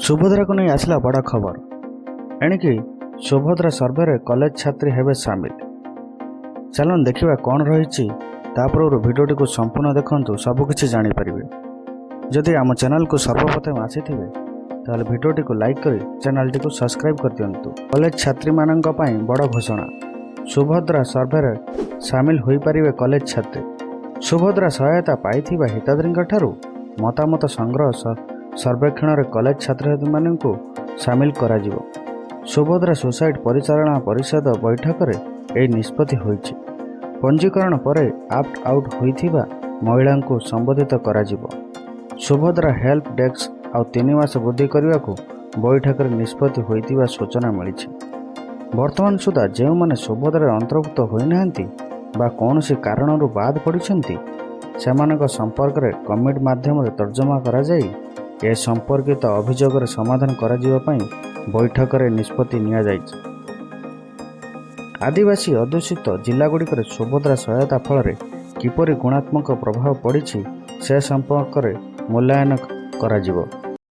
सुभद्रा को नहीं आसला बड़ खबर एणिकी सुभद्रा सर्वे कॉलेज छात्री हेबे सामिल। चलन देखा कौन रही तापर भिडियोटी को संपूर्ण देखु सबकिछि जानीपर। जदि आम चैनल को सर्वप्रथम आसी ताहले भिडियोटी को लाइक कर चैनल को सब्सक्राइब कर दिंतु। कॉलेज छात्री मानक पई बड़ घोषणा, सुभद्रा सर्वे सामिल हो पारे कॉलेज छात्री। सुभद्रा सहायता पाई हिताधिकारी ठारू मतामत संग्रह सर्वेक्षण रे कॉलेज छात्रछात्री मानक सामिल करा जिवो। सुभद्रा सोसाइटी परिचालना परिषद बैठक रे ए निष्पत्ति होईछि। पंजीकरण परे आप्ट आउट होइथिबा महिला को संबोधित करा जिवो। सुभद्रा हेल्प डेस्क आउ 3 मास वृद्धि करने को बैठक में निष्पत्ति होइतिबा सूचना मिली। वर्तमान सुधा जो मैंने सुभद्रा अंतर्भुक्त होना बा कौन सी कारण बाद पड़ती सेमानक संपर्क में कमिटी माध्यम तर्जमा करा जाई ए संपर्कित अभियोग समाधान करा जिवा पई बैठक में निष्पत्ति निया जायछि। आदिवासी अध्युषित जिलागुड़िक सुभद्रा सहायता फल किपरि गुणात्मक प्रभाव पड़ी से संपर्क में मूल्यांकन करा जिवो।